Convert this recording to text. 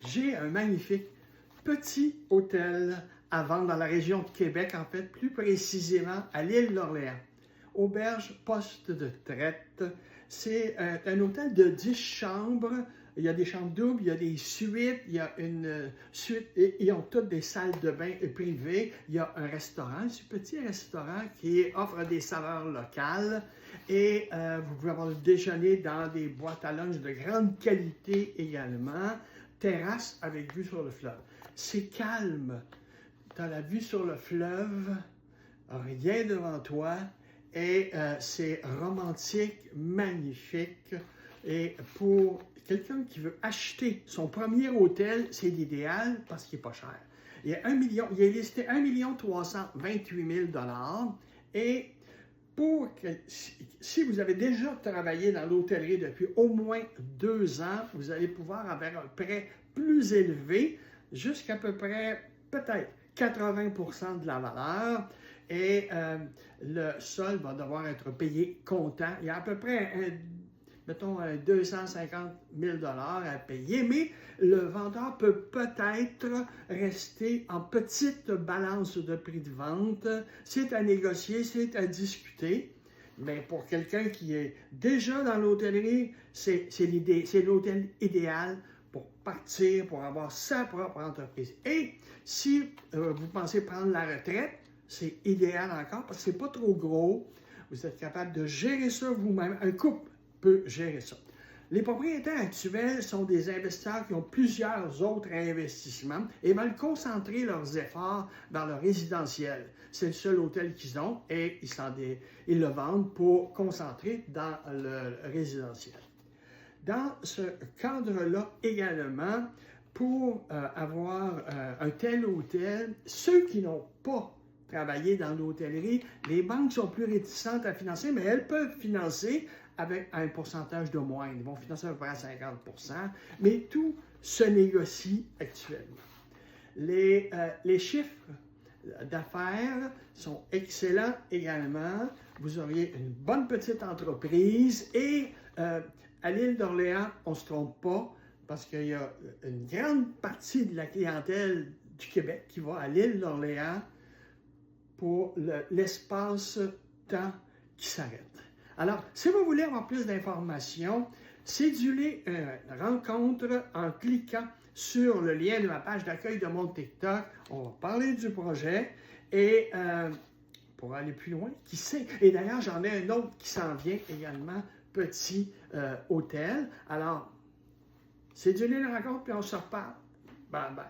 J'ai un magnifique petit hôtel à vendre dans la région de Québec, en fait, plus précisément à l'île d'Orléans. Auberge poste de traite. C'est un hôtel de 10 chambres. Il y a des chambres doubles, il y a des suites, il y a une suite, et ils ont toutes des salles de bain privées. Il y a un restaurant, ce petit restaurant qui offre des saveurs locales. Et vous pouvez avoir le déjeuner dans des boîtes à lunch de grande qualité également. Terrasse avec vue sur le fleuve. C'est calme. Tu as la vue sur le fleuve, rien devant toi, et c'est romantique, magnifique. Et pour quelqu'un qui veut acheter son premier hôtel, c'est l'idéal parce qu'il n'est pas cher. Il est listé 1 328 000 $ et si vous avez déjà travaillé dans l'hôtellerie depuis au moins 2 ans, vous allez pouvoir avoir un prêt plus élevé, jusqu'à peu près, peut-être, 80% de la valeur. Et le sol va devoir être payé comptant. Il y a à peu près, mettons, 250 000 $ à payer, mais le vendeur peut peut-être rester en petite balance de prix de vente. C'est à négocier, c'est à discuter. Mais pour quelqu'un qui est déjà dans l'hôtellerie, c'est l'hôtel idéal pour partir, pour avoir sa propre entreprise. Et si vous pensez prendre la retraite, c'est idéal encore parce que c'est pas trop gros. Vous êtes capable de gérer ça vous-même. Un couple peut gérer ça. Les propriétaires actuels sont des investisseurs qui ont plusieurs autres investissements et veulent concentrer leurs efforts dans le résidentiel. C'est le seul hôtel qu'ils ont et ils le vendent pour concentrer dans le résidentiel. Dans ce cadre-là également, pour avoir un tel hôtel, ceux qui n'ont pas travaillé dans l'hôtellerie, les banques sont plus réticentes à financer, mais elles peuvent financer avec un pourcentage de moindre. Ils vont financer à peu près à 50%, mais tout se négocie actuellement. Les chiffres d'affaires sont excellents également. Vous auriez une bonne petite entreprise et à l'île d'Orléans, on ne se trompe pas parce qu'il y a une grande partie de la clientèle du Québec qui va à l'île d'Orléans pour l'espace-temps qui s'arrête. Alors, si vous voulez avoir plus d'informations, cédulez une rencontre en cliquant sur le lien de ma page d'accueil de mon TikTok. On va parler du projet et pour aller plus loin, qui sait? Et d'ailleurs, j'en ai un autre qui s'en vient également, petit hôtel. Alors, cédulez la rencontre puis on se reparle. Bye bye.